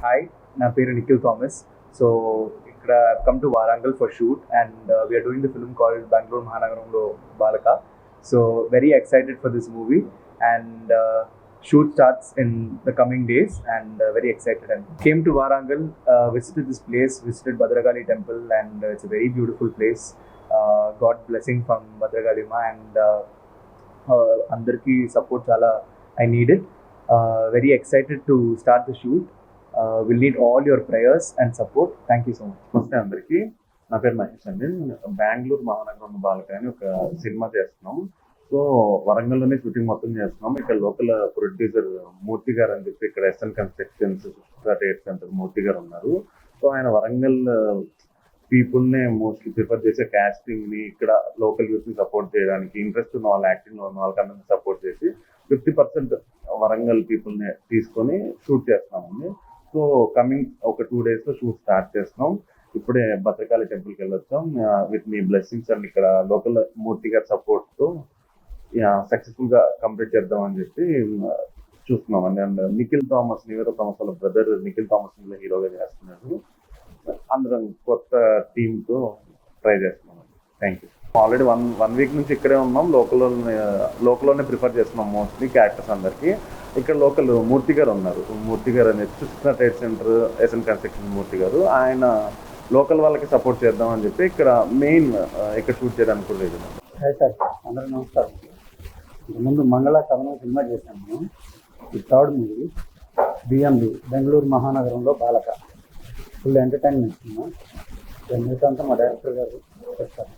Hi, నా పేరు Nikhil Thomas. So ఇక్కడ come to Warangal for shoot and we are doing the film called Bengaluru మహానగరంలో బాలక. So very excited for this movie and shoot starts in the coming days and very excited and came to Warangal, visited this place, visited Bhadragali temple and it's a very beautiful place. God blessing from Bhadragali Ma and andarki support chala I needed. Very excited to start the shoot. We'll need all your prayers and support. Thank you so much. నమస్తే అందరికి. నా పేరు మహేష్ అండి. బెంగళూరు మహానగరం బాలక అని ఒక cinema చేస్తున్నాం. సో వరంగల్లోనే షూటింగ్ మొత్తం చేస్తున్నాం. ఇక్కడ లోకల్ ప్రొడ్యూసర్ మూర్తి గారు అని చెప్పి ఇక్కడ ఎస్ఎన్ కన్స్ట్రక్షన్స్ ట్రేడ్ సెంటర్ మూర్తి గారు ఉన్నారు. సో ఆయన వరంగల్ పీపుల్నే మోస్ట్లీ ప్రిఫర్ చేసే కాస్టింగ్ ని ఇక్కడ లోకల్ యూత్ ని సపోర్ట్ చేయడానికి ఇంట్రెస్ట్ ఉన్న వాళ్ళ యాక్టింగ్ ఉన్న వాళ్ళకన్నా సపోర్ట్ చేసి 50% వరంగల్ పీపుల్ ని తీసుకొని షూట్ చేస్తున్నామండి. సో కమింగ్ ఒక 2 days లో షూట్ స్టార్ట్ చేస్తున్నాం. ఇప్పుడే భద్రకాళి టెంపుల్కి వెళ్ళొచ్చాం. విత్ మీ బ్లెస్సింగ్స్ అండ్ ఇక్కడ లోకల్ మూర్తి గారి సపోర్ట్ తో సక్సెస్ఫుల్ గా కంప్లీట్ చేద్దాం అని చెప్పి చూస్తున్నాం అండి. అండ్ నిఖిల్ థామస్, నివేద థామస్ వాళ్ళ బ్రదర్ నిఖిల్ థామస్ హీరోగా చేస్తున్నారు. అందరం కొత్త టీమ్ తో ట్రై చేస్తున్నాం. Thank you. Already one week నుంచి ఇక్కడే ఉన్నాం. లోకల్లోనే ప్రిఫర్ చేస్తున్నాం మోస్ట్లీ క్యారెక్టర్స్ అందరికి. ఇక్కడ లోకల్ మూర్తి గారు ఉన్నారు. మూర్తి గారు అనేది Krishna trade centre SN construction Murthy garu. ఆయన లోకల్ వాళ్ళకి సపోర్ట్ చేద్దాం అని చెప్పి ఇక్కడ మెయిన్ ఇక్కడ షూట్ చేయడానికి కూడా లేదు. హాయ్ సార్, అందరూ నమస్కారం. ముందు మంగళ కథనం సినిమా చేశాను నేను. ఈ థర్డ్ మూవీ బిఎంబి బెంగళూరు మహానగరంలో బాలక. Full entertainment cinema. మిగతా అంతా మా డైరెక్టర్ గారు చెప్తారు.